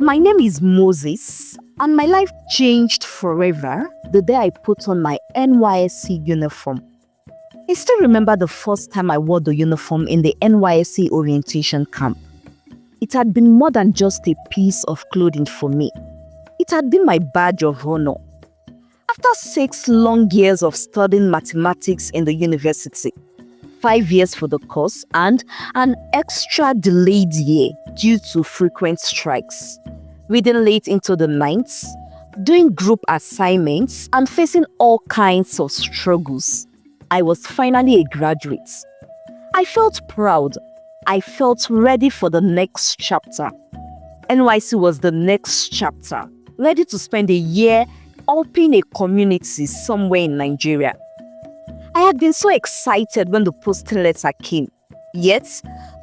My name is Moses, and my life changed forever the day I put on my NYSC uniform. I still remember the first time I wore the uniform in the NYSC orientation camp. It had been more than just a piece of clothing for me. It had been my badge of honor. After 6 long years of studying mathematics in the university, 5 years for the course, and an extra delayed year due to frequent strikes, reading late into the nights, doing group assignments, and facing all kinds of struggles, I was finally a graduate. I felt proud. I felt ready for the next chapter. NYSC was the next chapter, ready to spend a year helping a community somewhere in Nigeria. I had been so excited when the posting letter came, yet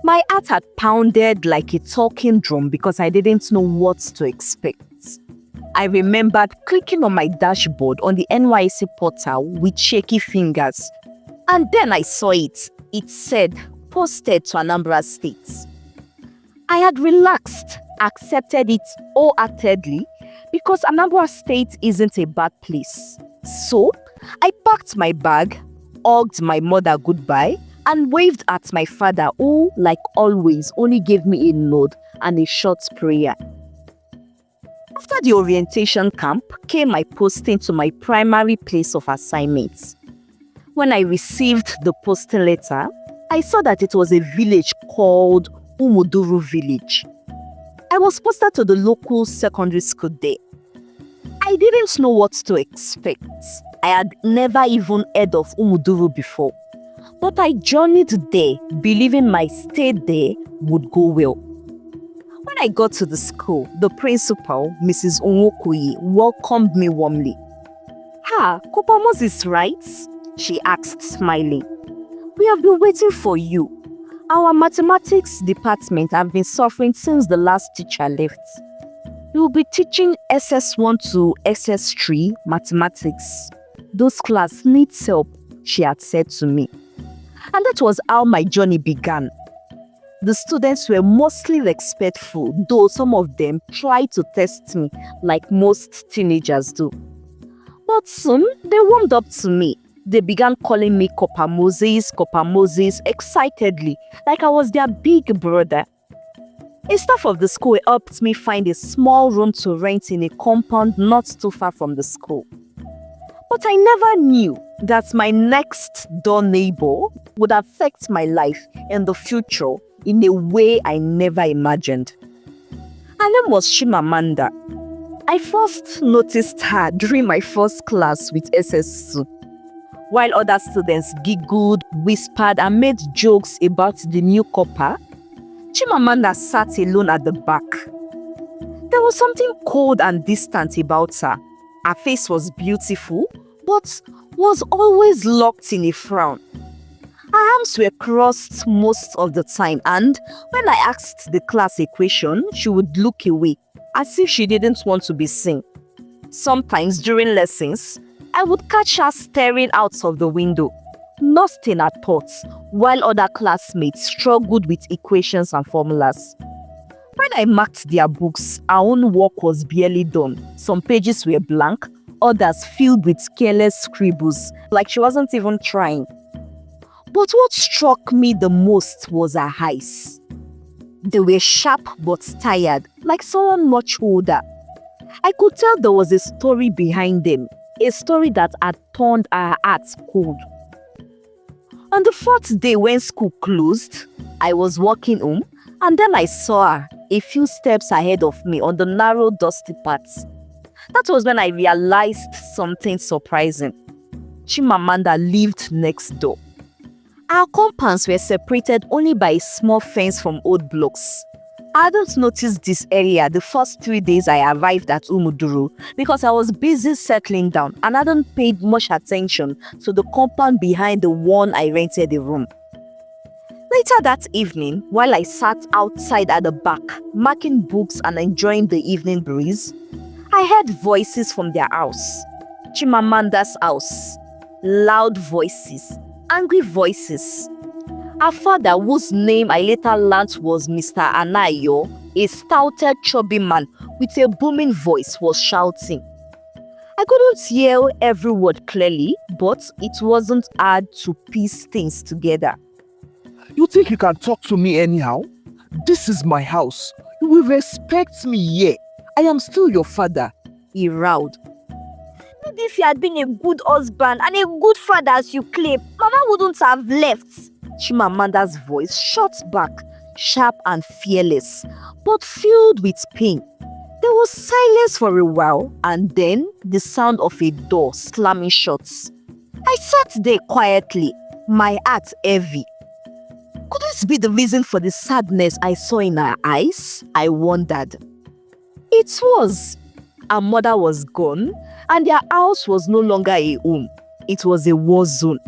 my heart had pounded like a talking drum because I didn't know what to expect. I remembered clicking on my dashboard on the NYSC portal with shaky fingers, and then I saw it. It said, posted to Anambra State. I had relaxed, accepted it wholeheartedly because Anambra State isn't a bad place. So, I packed my bag, hugged my mother goodbye, and waved at my father who, like always, only gave me a nod and a short prayer. After the orientation camp came my posting to my primary place of assignments. When I received the posting letter, I saw that it was a village called Umuduru Village. I was posted to the local secondary school there. I didn't know what to expect. I had never even heard of Umuduru before. But I journeyed there, believing my stay there would go well. When I got to the school, the principal, Mrs. Onwokoye, welcomed me warmly. Kopa Moses, right? She asked, smiling. We have been waiting for you. Our mathematics department have been suffering since the last teacher left. You will be teaching SS1 to SS3 mathematics. Those class needs help, she had said to me. And that was how my journey began. The students were mostly respectful, though some of them tried to test me like most teenagers do. But soon, they warmed up to me. They began calling me Kopa Moses excitedly, like I was their big brother. A staff of the school helped me find a small room to rent in a compound not too far from the school. But I never knew that my next door neighbor would affect my life in the future in a way I never imagined. Her name was Chimamanda. I first noticed her during my first class with SS2. While other students giggled, whispered, and made jokes about the new copper, Chimamanda sat alone at the back. There was something cold and distant about her. Her face was beautiful, but was always locked in a frown. Her arms were crossed most of the time, and when I asked the class a question, she would look away, as if she didn't want to be seen. Sometimes during lessons, I would catch her staring out of the window, lost in her thoughts, while other classmates struggled with equations and formulas. When I marked their books, our own work was barely done. Some pages were blank, others filled with careless scribbles, like she wasn't even trying. But what struck me the most was her eyes. They were sharp but tired, like someone much older. I could tell there was a story behind them, a story that had turned her heart cold. On the 4th day when school closed, I was walking home, and then I saw her a few steps ahead of me on the narrow, dusty path. That was when I realized something surprising. Chimamanda lived next door. Our compounds were separated only by a small fence from old blocks. I hadn't noticed this area the first 3 days I arrived at Umuduru because I was busy settling down and hadn't paid much attention to the compound behind the one I rented a room. Later that evening, while I sat outside at the back, marking books and enjoying the evening breeze, I heard voices from their house. Chimamanda's house. Loud voices. Angry voices. Her father, whose name I later learnt was Mr. Anayo, a stouted, chubby man with a booming voice, was shouting. I couldn't hear every word clearly, but it wasn't hard to piece things together. You think you can talk to me anyhow? This is my house. You will respect me here. I am still your father. He growled. Maybe if you had been a good husband and a good father as you claim, Mama wouldn't have left. Chimamanda's voice shot back, sharp and fearless, but filled with pain. There was silence for a while, and then the sound of a door slamming shut. I sat there quietly, my heart heavy. Could this be the reason for the sadness I saw in her eyes? I wondered. It was. Her mother was gone, and their house was no longer a home. It was a war zone.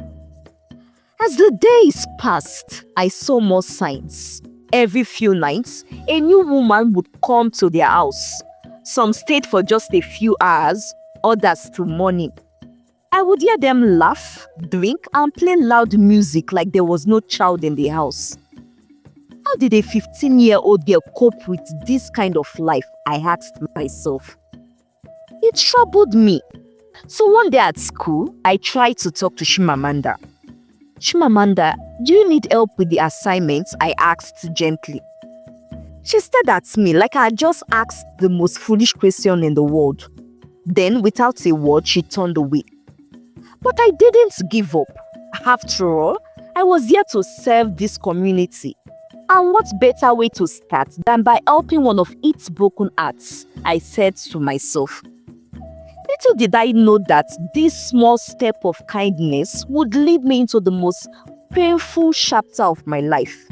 As the days passed, I saw more signs. Every few nights, a new woman would come to their house. Some stayed for just a few hours, others till morning. I would hear them laugh, drink, and play loud music like there was no child in the house. How did a 15-year-old girl cope with this kind of life? I asked myself. It troubled me. So one day at school, I tried to talk to Chimamanda. Chimamanda, do you need help with the assignments? I asked gently. She stared at me like I had just asked the most foolish question in the world. Then, without a word, she turned away. But I didn't give up. After all, I was here to serve this community. And what better way to start than by helping one of its broken hearts? I said to myself. Little did I know that this small step of kindness would lead me into the most painful chapter of my life.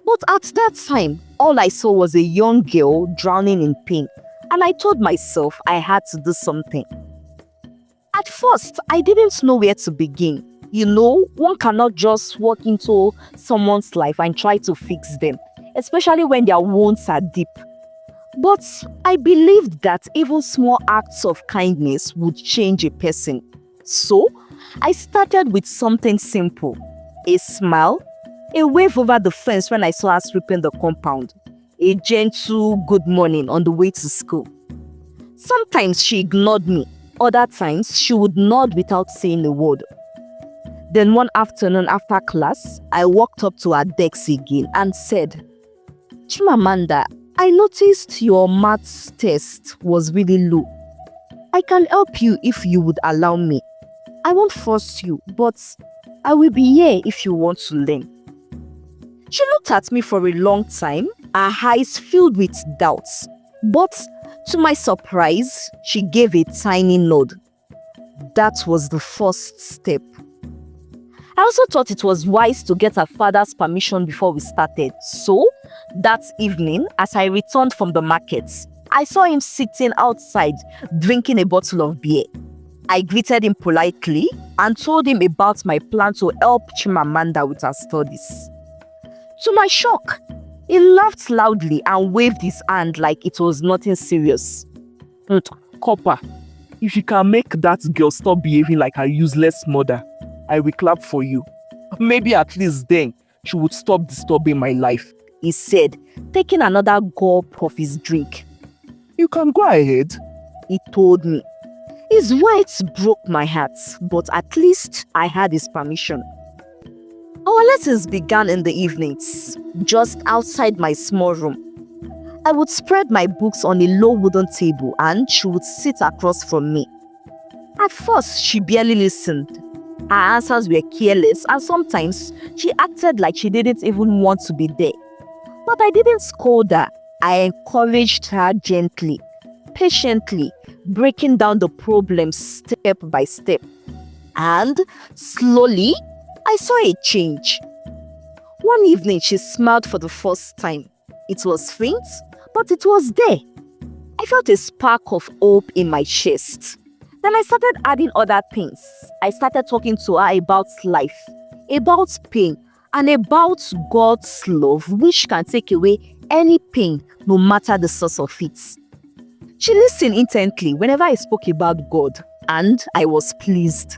But at that time, all I saw was a young girl drowning in pain, and I told myself I had to do something. At first, I didn't know where to begin. You know, one cannot just walk into someone's life and try to fix them, especially when their wounds are deep. But I believed that even small acts of kindness would change a person. So, I started with something simple. A smile, a wave over the fence when I saw her sweeping the compound, a gentle good morning on the way to school. Sometimes she ignored me, other times she would nod without saying a word. Then one afternoon after class, I walked up to her desk again and said, Chimamanda, I noticed your maths test was really low. I can help you if you would allow me. I won't force you, but I will be here if you want to learn. She looked at me for a long time, her eyes filled with doubts. But to my surprise, she gave a tiny nod. That was the first step. I also thought it was wise to get her father's permission before we started. So, that evening, as I returned from the market, I saw him sitting outside drinking a bottle of beer. I greeted him politely and told him about my plan to help Chimamanda with her studies. To my shock, he laughed loudly and waved his hand like it was nothing serious. Copper, if you can make that girl stop behaving like her useless mother, I will clap for you. Maybe at least then she would stop disturbing my life, he said, taking another gulp of his drink. You can go ahead, he told me. His words broke my heart, but at least I had his permission. Our lessons began in the evenings, just outside my small room. I would spread my books on a low wooden table and she would sit across from me. At first, she barely listened. Her answers were careless and sometimes she acted like she didn't even want to be there. But I didn't scold her. I encouraged her gently, patiently, breaking down the problems step by step. And slowly, I saw a change. One evening, she smiled for the first time. It was faint, but it was there. I felt a spark of hope in my chest. Then I started adding other things. I started talking to her about life, about pain, and about God's love, which can take away any pain, no matter the source of it. She listened intently whenever I spoke about God, and I was pleased.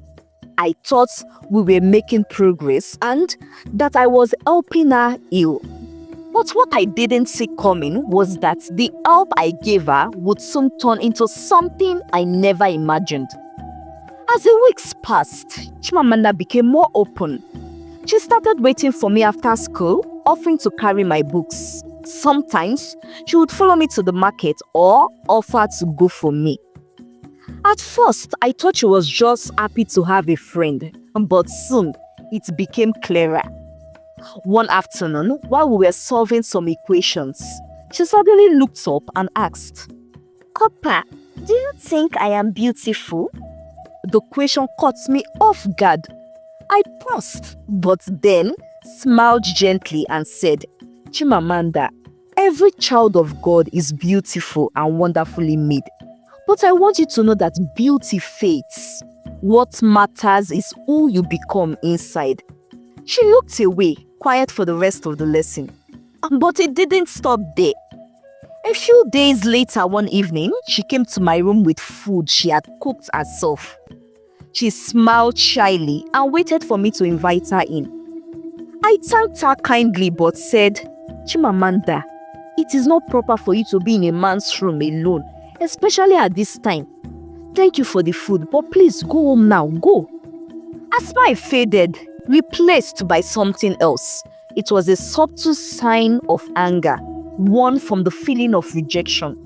I thought we were making progress and that I was helping her heal. But what I didn't see coming was that the help I gave her would soon turn into something I never imagined. As the weeks passed, Chimamanda became more open. She started waiting for me after school, offering to carry my books. Sometimes, she would follow me to the market or offer to go for me. At first, I thought she was just happy to have a friend, but soon, it became clearer. One afternoon, while we were solving some equations, she suddenly looked up and asked, Copper, do you think I am beautiful? The question caught me off guard. I paused, but then smiled gently and said, Chimamanda, every child of God is beautiful and wonderfully made. But I want you to know that beauty fades. What matters is who you become inside. She looked away, quiet for the rest of the lesson. But it didn't stop there. A few days later one evening, she came to my room with food she had cooked herself. She smiled shyly and waited for me to invite her in. I thanked her kindly but said, Chimamanda, it is not proper for you to be in a man's room alone, especially at this time. Thank you for the food, but please go home now, go. Her smile faded, replaced by something else. It was a subtle sign of anger, one from the feeling of rejection.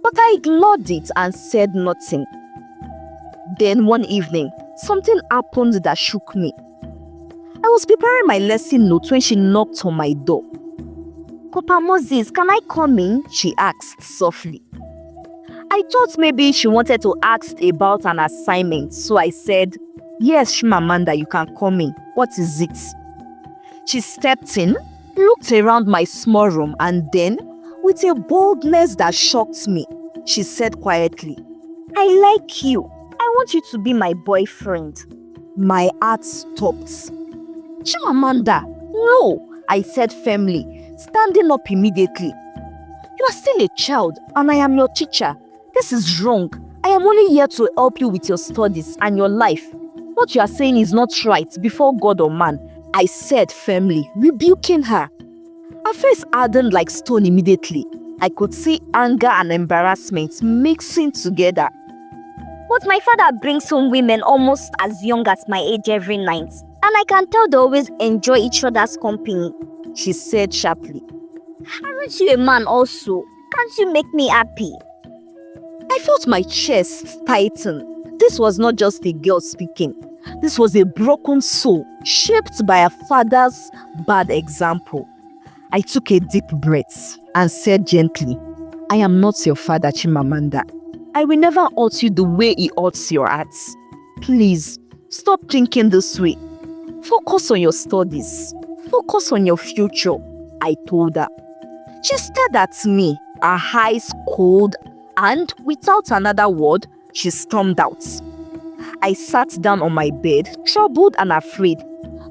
But I ignored it and said nothing. Then one evening, something happened that shook me. I was preparing my lesson note when she knocked on my door. Papa Moses, can I come in? She asked softly. I thought maybe she wanted to ask about an assignment, so I said, Yes, Chimamanda, you can come in. What is it? She stepped in, looked around my small room, and then, with a boldness that shocked me, she said quietly, I like you. I want you to be my boyfriend. My heart stopped. Chimamanda, no, I said firmly, standing up immediately. You are still a child and I am your teacher. This is wrong. I am only here to help you with your studies and your life. What you are saying is not right before God or man, I said firmly, rebuking her. Her face hardened like stone immediately. I could see anger and embarrassment mixing together. But my father brings home women almost as young as my age every night. And I can tell they always enjoy each other's company, she said sharply. Aren't you a man also? Can't you make me happy? I felt my chest tighten. This was not just a girl speaking. This was a broken soul, shaped by a father's bad example. I took a deep breath and said gently, I am not your father, Chimamanda. I will never hurt you the way he hurts your heart. Please, stop thinking this way. Focus on your studies. Focus on your future, I told her. She stared at me, her eyes cold, and without another word, she stormed out. I sat down on my bed, troubled and afraid.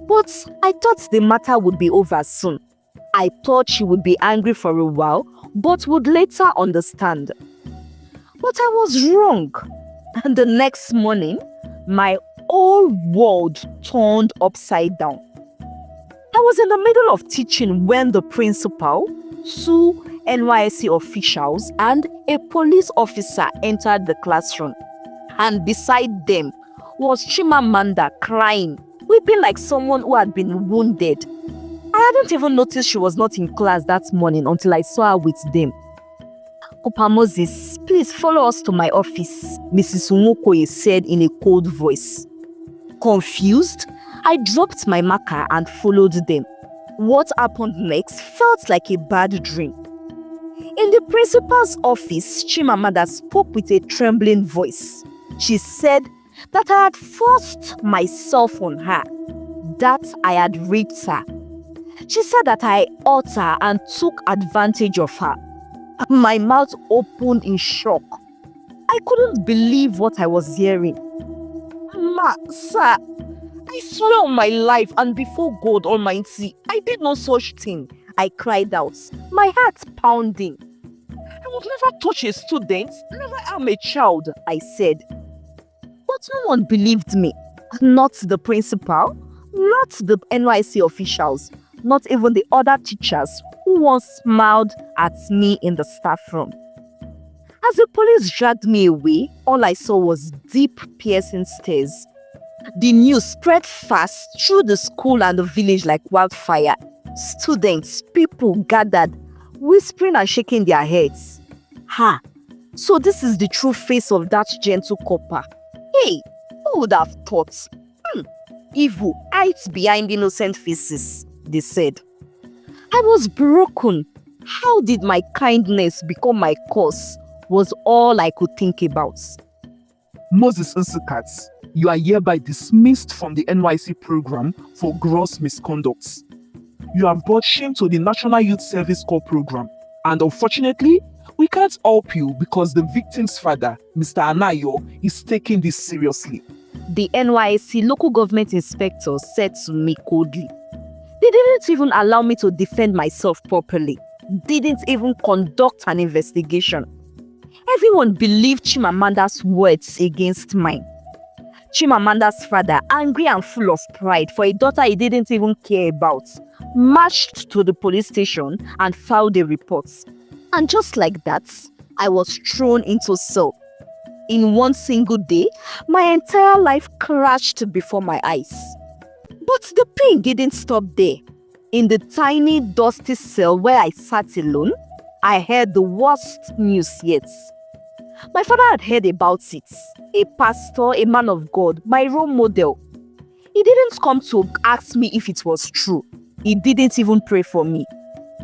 But I thought the matter would be over soon. I thought she would be angry for a while, but would later understand. But I was wrong. And the next morning, my whole world turned upside down. I was in the middle of teaching when the principal, 2 NYSC officials, and a police officer entered the classroom. And beside them was Chimamanda crying, weeping like someone who had been wounded. I hadn't even noticed she was not in class that morning until I saw her with them. Papa Moses, please follow us to my office, Mrs. Unwokoye said in a cold voice. Confused, I dropped my marker and followed them. What happened next felt like a bad dream. In the principal's office, Chimamanda spoke with a trembling voice. She said that I had forced myself on her, that I had raped her. She said that I hurt her and took advantage of her. My mouth opened in shock. I couldn't believe what I was hearing. Ma, sir, I swear on my life and before God Almighty, I did no such thing, I cried out, my heart pounding. I would never touch a student, never harm a child, I said. But no one believed me. Not the principal, not the NYC officials, not even the other teachers who once smiled at me in the staff room. As the police dragged me away, all I saw was deep, piercing stares. The news spread fast through the school and the village like wildfire. Students, people gathered, whispering and shaking their heads. Ha! So this is the true face of that gentle copper. Hey, who would have thought? Evil hides behind innocent faces, they said. I was broken. How did my kindness become my curse? Was all I could think about. Moses Nsukat, you are hereby dismissed from the NYC program for gross misconduct. You have brought shame to the National Youth Service Corps program, and unfortunately, we can't help you because the victim's father, Mr. Anayo, is taking this seriously. The NYSC local government inspector said to me coldly. They didn't even allow me to defend myself properly. Didn't even conduct an investigation. Everyone believed Chimamanda's words against mine. Chimamanda's father, angry and full of pride for a daughter he didn't even care about, marched to the police station and filed a report. And just like that, I was thrown into cell. In one single day, my entire life crashed before my eyes. But the pain didn't stop there. In the tiny, dusty cell where I sat alone, I heard the worst news yet. My father had heard about it. A pastor, a man of God, my role model. He didn't come to ask me if it was true. He didn't even pray for me.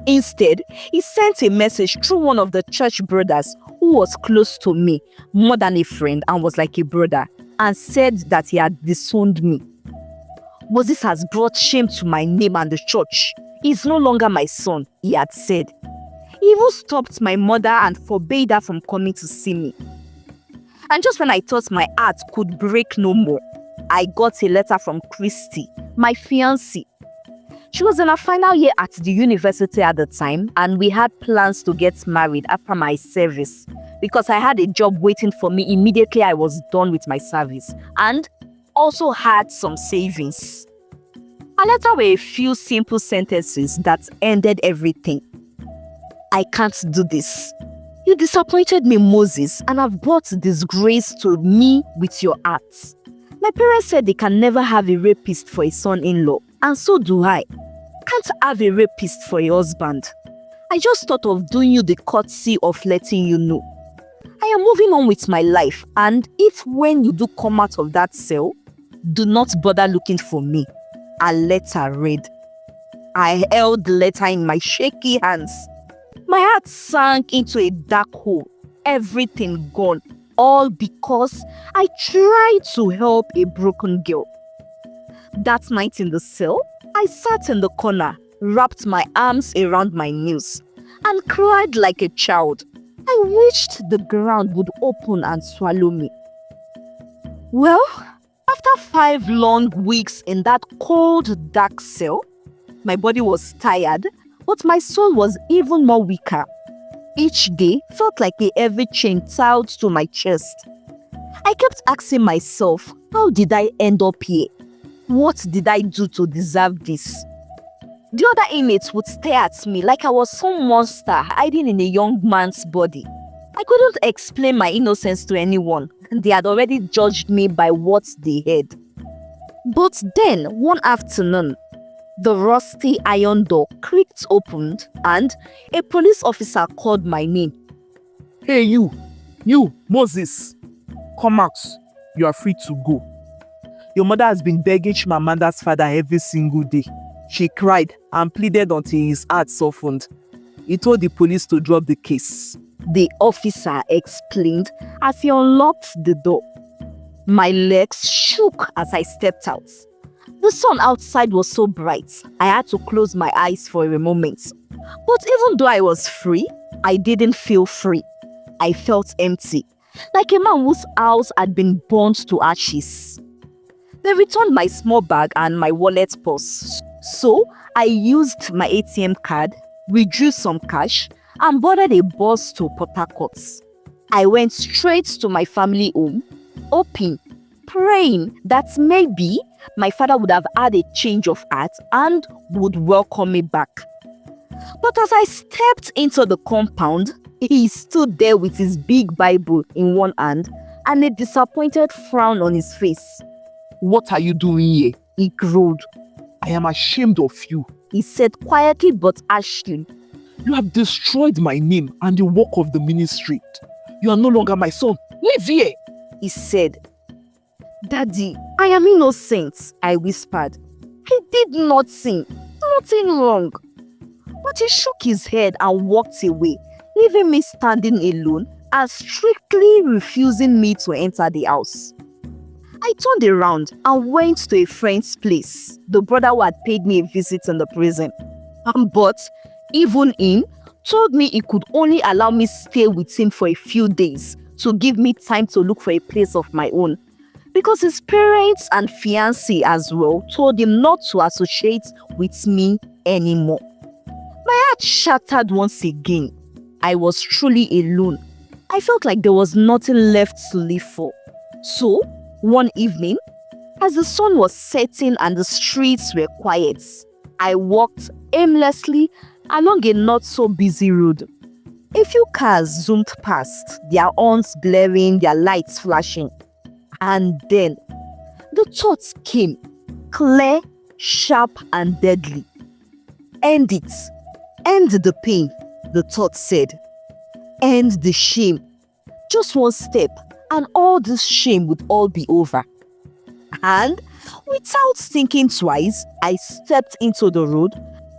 Instead, he sent a message through one of the church brothers who was close to me, more than a friend, and was like a brother, and said that he had disowned me. Moses has brought shame to my name and the church. He is no longer my son, he had said. He even stopped my mother and forbade her from coming to see me. And just when I thought my heart could break no more, I got a letter from Christy, my fiancée. She was in her final year at the university at the time, and we had plans to get married after my service because I had a job waiting for me immediately I was done with my service and also had some savings. Her letter were a few simple sentences that ended everything. I can't do this. You disappointed me, Moses, and have brought disgrace to me with your acts. My parents said they can never have a rapist for a son-in-law, and so do I. Can't have a rapist for a husband. I just thought of doing you the courtesy of letting you know. I am moving on with my life, and if when you do come out of that cell, do not bother looking for me. A letter read. I held the letter in my shaky hands. My heart sank into a dark hole. Everything gone. All because I tried to help a broken girl. That night in the cell, I sat in the corner, wrapped my arms around my knees, and cried like a child. I wished the ground would open and swallow me. Well, after 5 long weeks in that cold, dark cell, my body was tired, but my soul was even more weaker. Each day felt like a heavy chain tied to my chest. I kept asking myself, how did I end up here? What did I do to deserve this? The other inmates would stare at me like I was some monster hiding in a young man's body. I couldn't explain my innocence to anyone. They had already judged me by what they heard. But then, one afternoon, the rusty iron door creaked open and a police officer called my name. Hey you, Moses, come out. You are free to go. Your mother has been begging Chimamanda's father every single day. She cried and pleaded until his heart softened. He told the police to drop the case. The officer explained as he unlocked the door. My legs shook as I stepped out. The sun outside was so bright, I had to close my eyes for a moment. But even though I was free, I didn't feel free. I felt empty, like a man whose house had been burnt to ashes. They returned my small bag and my wallet purse. So I used my ATM card, withdrew some cash, and boarded a bus to Port Harcourt. I went straight to my family home, hoping praying that maybe my father would have had a change of heart and would welcome me back. But as I stepped into the compound, he stood there with his big Bible in one hand and a disappointed frown on his face. What are you doing here? He growled. I am ashamed of you. He said quietly but harshly. You have destroyed my name and the work of the ministry. You are no longer my son. Leave here. He said. Daddy, I am innocent, I whispered. He did nothing, nothing wrong. But he shook his head and walked away, leaving me standing alone and strictly refusing me to enter the house. I turned around and went to a friend's place, the brother who had paid me a visit in the prison. But even him told me he could only allow me stay with him for a few days to give me time to look for a place of my own. Because his parents and fiancé as well told him not to associate with me anymore. My heart shattered once again. I was truly alone. I felt like there was nothing left to live for. So, one evening, as the sun was setting and the streets were quiet, I walked aimlessly along a not-so-busy road. A few cars zoomed past, their horns blaring, their lights flashing. And then, the thoughts came, clear, sharp, and deadly. End it. End the pain, the thought said. End the shame. Just one step, and all this shame would all be over. And without thinking twice, I stepped into the road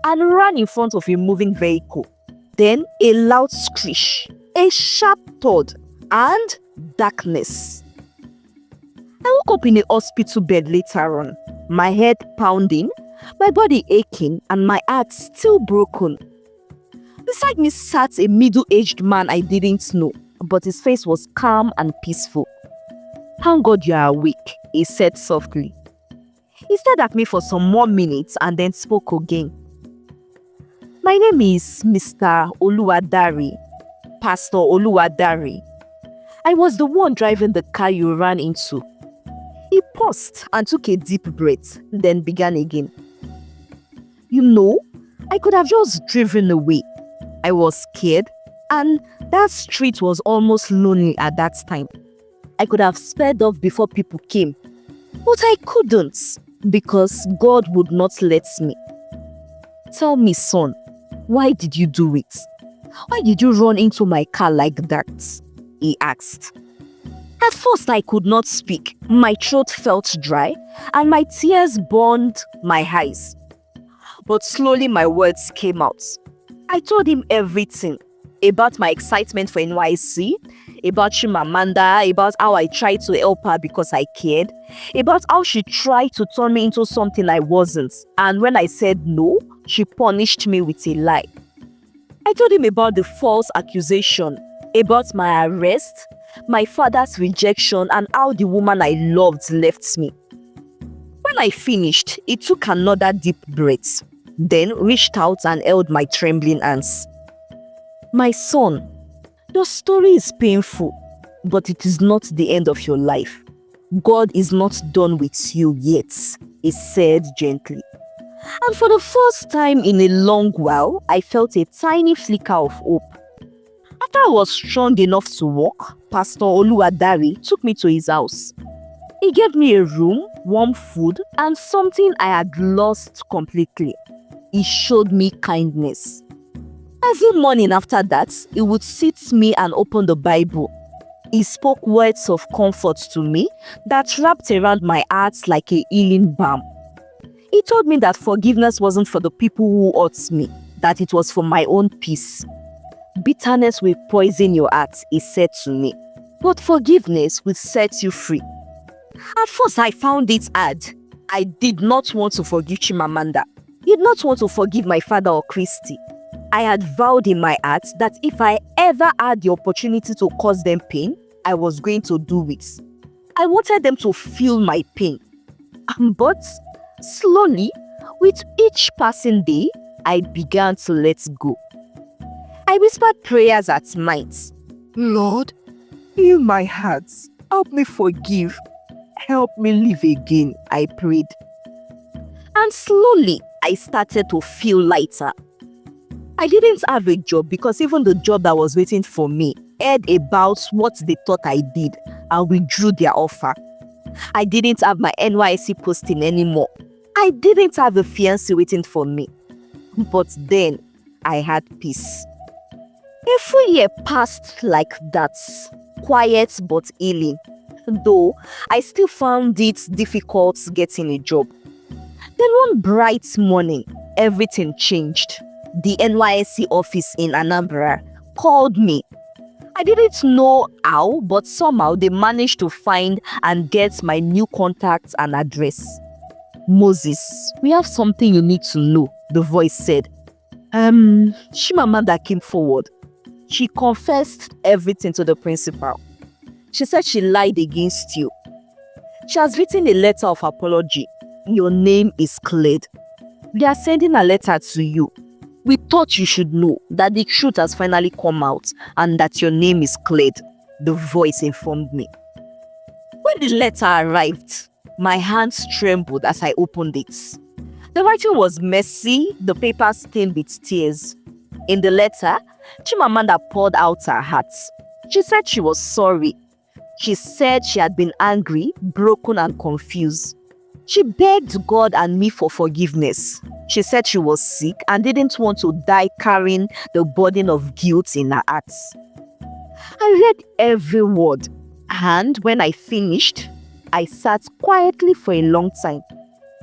and ran in front of a moving vehicle. Then a loud screech, a sharp thud, and darkness. I woke up in a hospital bed later on, my head pounding, my body aching, and my heart still broken. Beside me sat a middle-aged man I didn't know, but his face was calm and peaceful. "Thank God you are awake," he said softly. He stared at me for some more minutes and then spoke again. "My name is Mr. Oluwadare, Pastor Oluwadare. I was the one driving the car you ran into." He paused and took a deep breath, then began again. "You know, I could have just driven away. I was scared, and that street was almost lonely at that time. I could have sped off before people came, but I couldn't because God would not let me. Tell me, son, why did you do it? Why did you run into my car like that?" he asked. At first, I could not speak. My throat felt dry, and my tears burned my eyes. But slowly my words came out. I told him everything about my excitement for NYC, about Chimamanda, about how I tried to help her because I cared, about how she tried to turn me into something I wasn't, and when I said no, she punished me with a lie. I told him about the false accusation, about my arrest, my father's rejection, and how the woman I loved left me. When I finished, he took another deep breath, then reached out and held my trembling hands. "My son, your story is painful, but it is not the end of your life. God is not done with you yet," he said gently. And for the first time in a long while, I felt a tiny flicker of hope. After I was strong enough to walk, Pastor Oluwadare took me to his house. He gave me a room, warm food, and something I had lost completely. He showed me kindness. Every morning after that, he would sit me and open the Bible. He spoke words of comfort to me that wrapped around my heart like a healing balm. He told me that forgiveness wasn't for the people who hurt me, that it was for my own peace. "Bitterness will poison your heart," he said to me, "but forgiveness will set you free." At first, I found it hard. I did not want to forgive Chimamanda. I did not want to forgive my father or Christy. I had vowed in my heart that if I ever had the opportunity to cause them pain, I was going to do it. I wanted them to feel my pain. But slowly, with each passing day, I began to let go. I whispered prayers at night. Lord, heal my heart. Help me forgive. Help me live again, I prayed. And slowly, I started to feel lighter. I didn't have a job because even the job that was waiting for me heard about what they thought I did and withdrew their offer. I didn't have my NYSC posting anymore. I didn't have a fiancé waiting for me. But then, I had peace. A full year passed like that, quiet but healing, though I still found it difficult getting a job. Then one bright morning, everything changed. The NYSC office in Anambra called me. I didn't know how, but somehow they managed to find and get my new contact and address. Moses, we have something you need to know, the voice said. Chimamanda came forward. She confessed everything to the principal. She said she lied against you. She has written a letter of apology. Your name is cleared. They are sending a letter to you. We thought you should know that the truth has finally come out and that your name is cleared, the voice informed me. When the letter arrived, my hands trembled as I opened it. The writing was messy, the paper stained with tears. In the letter, Chimamanda poured out her heart. She said she was sorry. She said she had been angry, broken and confused. She begged God and me for forgiveness. She said she was sick and didn't want to die carrying the burden of guilt in her heart. I read every word, and when I finished, I sat quietly for a long time.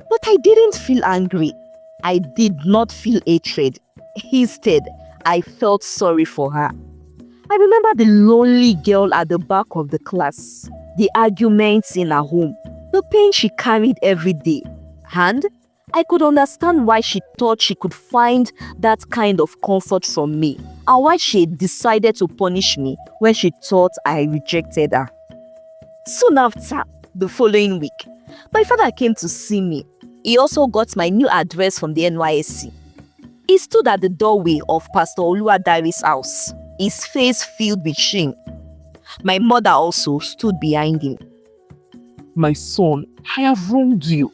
But I didn't feel angry. I did not feel hatred. Instead, I felt sorry for her. I remember the lonely girl at the back of the class, the arguments in her home, the pain she carried every day, and I could understand why she thought she could find that kind of comfort from me and why she decided to punish me when she thought I rejected her. Soon after, the following week, my father came to see me. He also got my new address from the NYSC. He stood at the doorway of Pastor Oluwadari's house, his face filled with shame. My mother also stood behind him. My son, I have wronged you.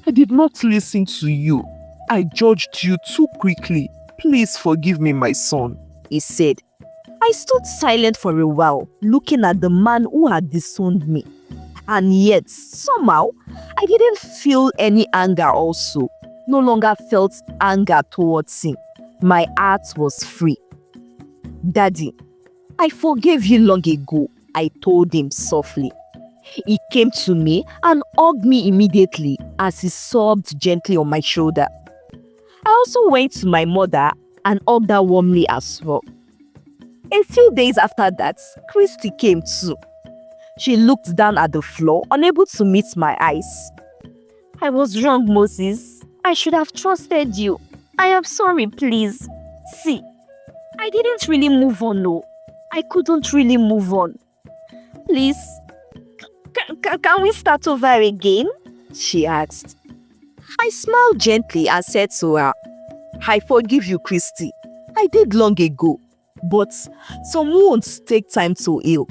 I did not listen to you. I judged you too quickly. Please forgive me, my son, he said. I stood silent for a while, looking at the man who had disowned me. And yet, somehow, I didn't feel any anger also. No longer felt anger towards him. My heart was free. Daddy, I forgave you long ago, I told him softly. He came to me and hugged me immediately as he sobbed gently on my shoulder. I also went to my mother and hugged her warmly as well. A few days after that, Christy came too. She looked down at the floor, unable to meet my eyes. I was wrong, Moses. I should have trusted you. I am sorry, please. See, I didn't really move on, no. I couldn't really move on. Please, can we start over again? She asked. I smiled gently and said to her, I forgive you, Christy. I did long ago, but some wounds take time to heal.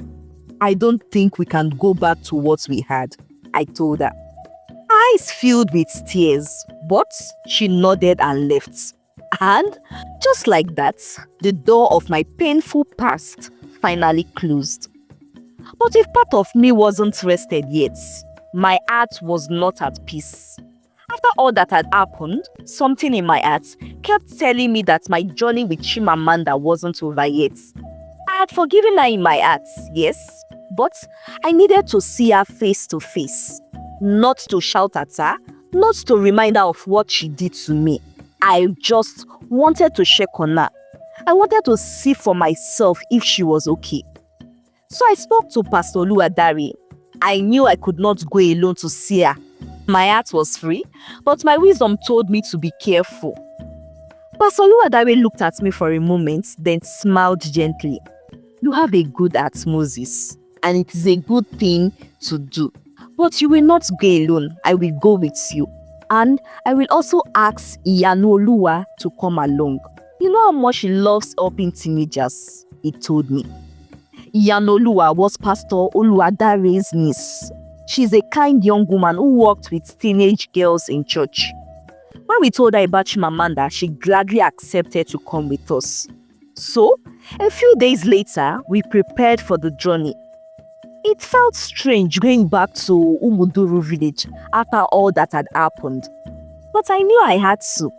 I don't think we can go back to what we had, I told her. Eyes filled with tears, but she nodded and left. And just like that, the door of my painful past finally closed. But if part of me wasn't rested yet, my heart was not at peace. After all that had happened, something in my heart kept telling me that my journey with Chimamanda wasn't over yet. I had forgiven her in my heart, yes, but I needed to see her face to face. Not to shout at her, not to remind her of what she did to me. I just wanted to check on her. I wanted to see for myself if she was okay. So I spoke to Pastor Oluwadari. I knew I could not go alone to see her. My heart was free, but my wisdom told me to be careful. Pastor Oluwadari looked at me for a moment, then smiled gently. You have a good heart, Moses, and it is a good thing to do. But you will not go alone. I will go with you. And I will also ask Iyanoluwa to come along. You know how much she loves helping teenagers, he told me. Iyanoluwa was Pastor Oluwadari's niece. She's a kind young woman who worked with teenage girls in church. When we told her about Chimamanda, she gladly accepted to come with us. So, a few days later, we prepared for the journey. It felt strange going back to Umuduru village after all that had happened. But I knew I had to.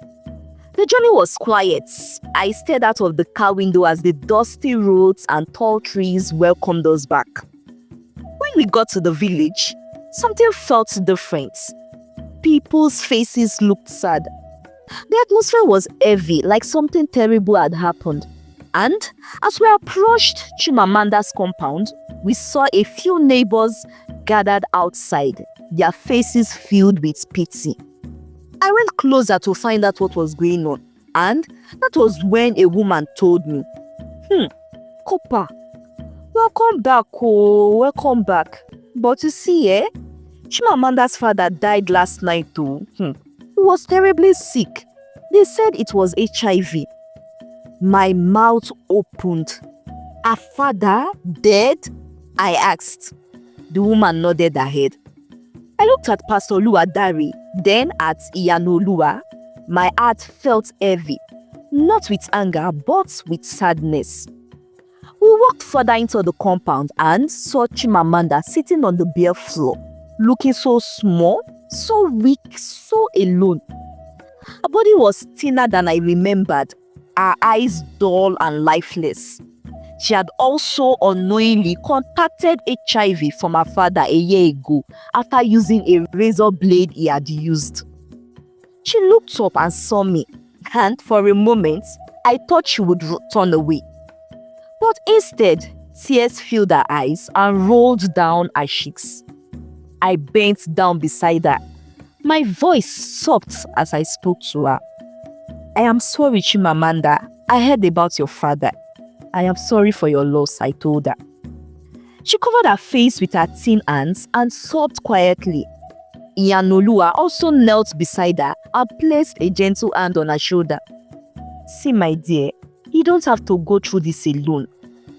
The journey was quiet. I stared out of the car window as the dusty roads and tall trees welcomed us back. When we got to the village, something felt different. People's faces looked sad. The atmosphere was heavy, like something terrible had happened. And as we approached Chimamanda's compound, we saw a few neighbors gathered outside, their faces filled with pity. I went closer to find out what was going on, and that was when a woman told me, Kopa, welcome back, welcome back. But you see, Chimamanda's father died last night too. He was terribly sick. They said it was HIV. My mouth opened. Her father dead? I asked. The woman nodded her head. I looked at Pastor Luadari, then at Iyanolua. My heart felt heavy, not with anger, but with sadness. We walked further into the compound and saw Chimamanda sitting on the bare floor, looking so small, so weak, so alone. Her body was thinner than I remembered, her eyes dull and lifeless. She had also unknowingly contacted HIV from her father a year ago after using a razor blade he had used. She looked up and saw me, and for a moment, I thought she would turn away. But instead, tears filled her eyes and rolled down her cheeks. I bent down beside her. My voice sobbed as I spoke to her. I am sorry, Chimamanda. I heard about your father. I am sorry for your loss, I told her. She covered her face with her thin hands and sobbed quietly. Iyanolua also knelt beside her and placed a gentle hand on her shoulder. See, my dear, you don't have to go through this alone.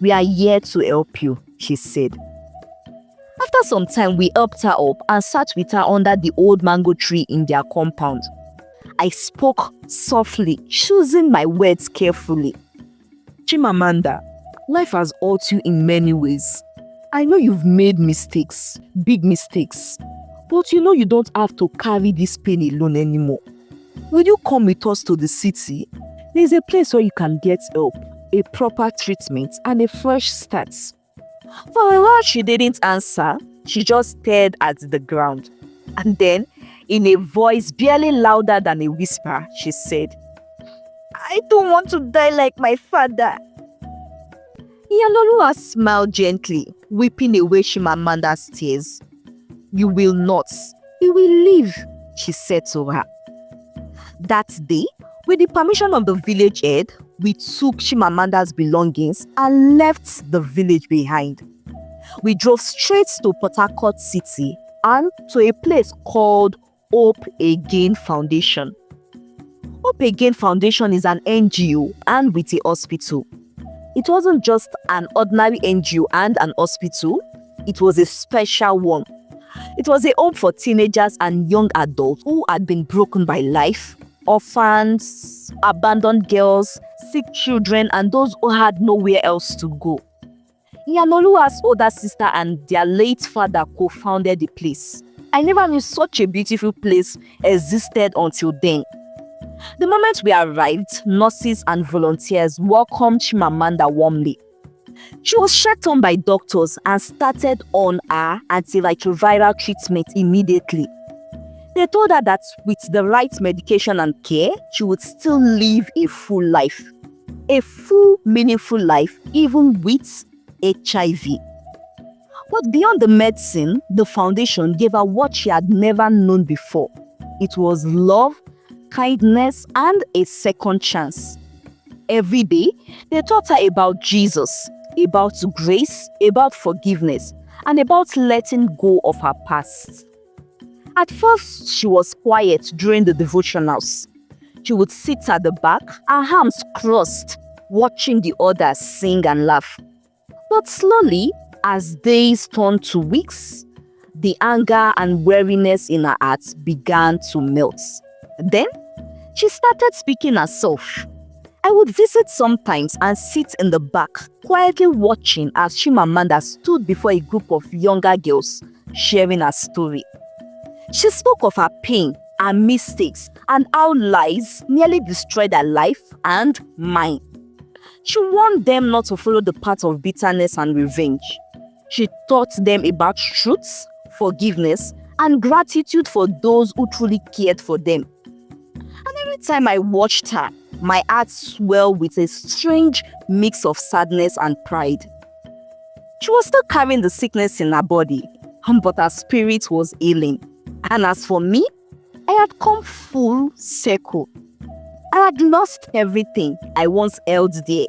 We are here to help you, she said. After some time, we helped her up and sat with her under the old mango tree in their compound. I spoke softly, choosing my words carefully. Chimamanda, life has hurt you in many ways. I know you've made mistakes, big mistakes, but you know you don't have to carry this pain alone anymore. Will you come with us to the city? There's a place where you can get help, a proper treatment, and a fresh start. For a while, she didn't answer. She just stared at the ground. And then, in a voice barely louder than a whisper, she said, I don't want to die like my father. Iyanolua smiled gently, wiping away Chimamanda's tears. You will not. You will live, she said to her. That day, with the permission of the village head, we took Chimamanda's belongings and left the village behind. We drove straight to Port Harcourt City and to a place called Hope Again Foundation. Hope Again Foundation is an NGO and with a hospital. It wasn't just an ordinary NGO and an hospital, it was a special one. It was a home for teenagers and young adults who had been broken by life, orphans, abandoned girls, sick children, and those who had nowhere else to go. Iyanolua's older sister and their late father co-founded the place. I never knew such a beautiful place existed until then. The moment we arrived, nurses and volunteers welcomed Chimamanda warmly. She was checked on by doctors and started on her antiretroviral treatment immediately. They told her that with the right medication and care, she would still live a full life. A full, meaningful life, even with HIV. But beyond the medicine, the foundation gave her what she had never known before. It was love, kindness, and a second chance. Every day, they taught her about Jesus, about grace, about forgiveness, and about letting go of her past. At first, she was quiet during the devotionals. She would sit at the back, her arms crossed, watching the others sing and laugh. But slowly, as days turned to weeks, The anger and weariness in her heart began to melt. Then, she started speaking herself. I would visit sometimes and sit in the back, quietly watching as Chimamanda stood before a group of younger girls, sharing her story. She spoke of her pain, her mistakes, and how lies nearly destroyed her life and mine. She warned them not to follow the path of bitterness and revenge. She taught them about truth, forgiveness, and gratitude for those who truly cared for them. And every time I watched her, my heart swelled with a strange mix of sadness and pride. She was still carrying the sickness in her body, but her spirit was healing. And as for me, I had come full circle. I had lost everything I once held dear.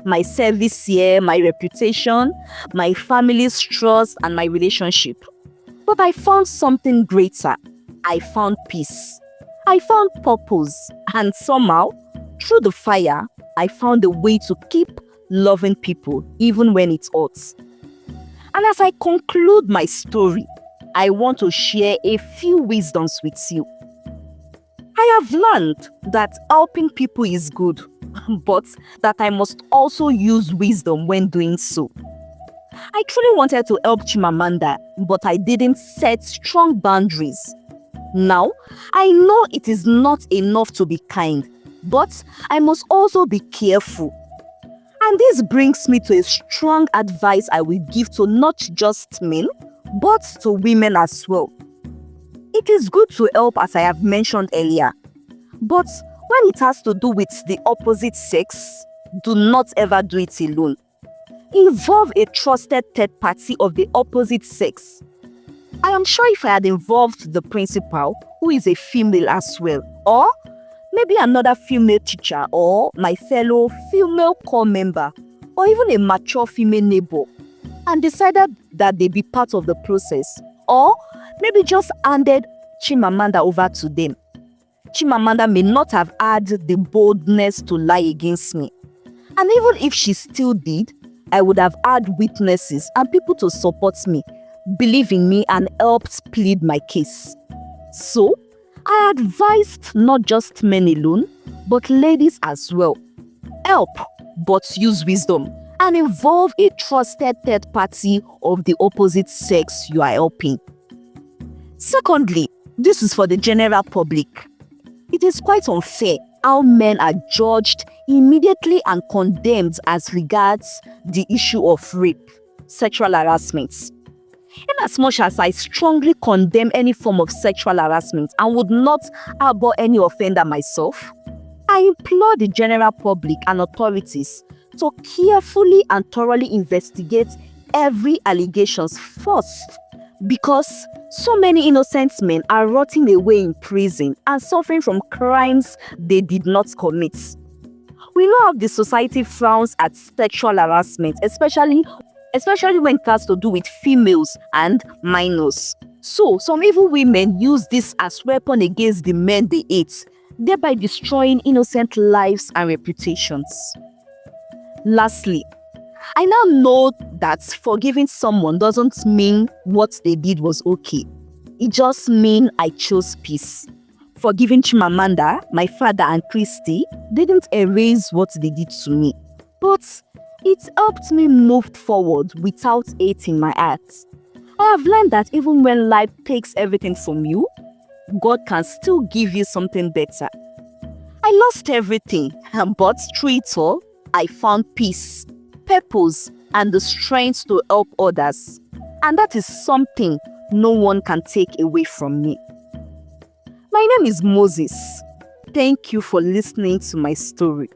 My service here, my reputation, my family's trust, and my relationship. But I found something greater. I found peace. I found purpose. And somehow, through the fire, I found a way to keep loving people even when it hurts. And as I conclude my story, I want to share a few wisdoms with you. I have learned that helping people is good, but that I must also use wisdom when doing so. I truly wanted to help Chimamanda, but I didn't set strong boundaries. Now, I know it is not enough to be kind, but I must also be careful. And this brings me to a strong advice I will give to not just men, but to women as well. It is good to help, as I have mentioned earlier, but when it has to do with the opposite sex, do not ever do it alone. Involve a trusted third party of the opposite sex. I am sure if I had involved the principal, who is a female as well, or maybe another female teacher, or my fellow female corps member, or even a mature female neighbor, and decided that they be part of the process, or maybe just handed Chimamanda over to them, Chimamanda may not have had the boldness to lie against me. And even if she still did, I would have had witnesses and people to support me, believe in me, and helped plead my case. So, I advised not just men alone, but ladies as well. Help, but use wisdom, and involve a trusted third party of the opposite sex you are helping. Secondly, this is for the general public. It is quite unfair how men are judged immediately and condemned as regards the issue of rape, sexual harassment. Inasmuch as I strongly condemn any form of sexual harassment and would not harbor any offender myself, I implore the general public and authorities to carefully and thoroughly investigate every allegation first, because so many innocent men are rotting away in prison and suffering from crimes they did not commit. We know how the society frowns at sexual harassment, especially when it has to do with females and minors. So, some evil women use this as weapon against the men they hate, thereby destroying innocent lives and reputations. Lastly, I now know that forgiving someone doesn't mean what they did was okay. It just means I chose peace. Forgiving Chimamanda, my father, and Christy didn't erase what they did to me, but it helped me move forward without hate in my heart. I have learned that even when life takes everything from you, God can still give you something better. I lost everything, but through it all, I found peace, purpose, and the strength to help others. And that is something no one can take away from me. My name is Moses. Thank you for listening to my story.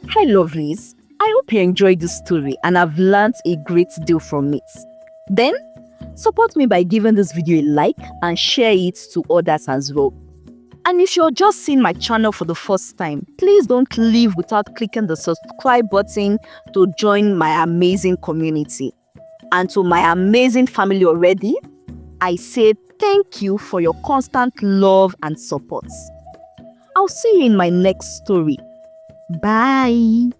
Hi, lovelies. I hope you enjoyed this story and have learned a great deal from it. Then, support me by giving this video a like and share it to others as well. And if you're just seeing my channel for the first time, please don't leave without clicking the subscribe button to join my amazing community. And to my amazing family already, I say thank you for your constant love and support. I'll see you in my next story. Bye.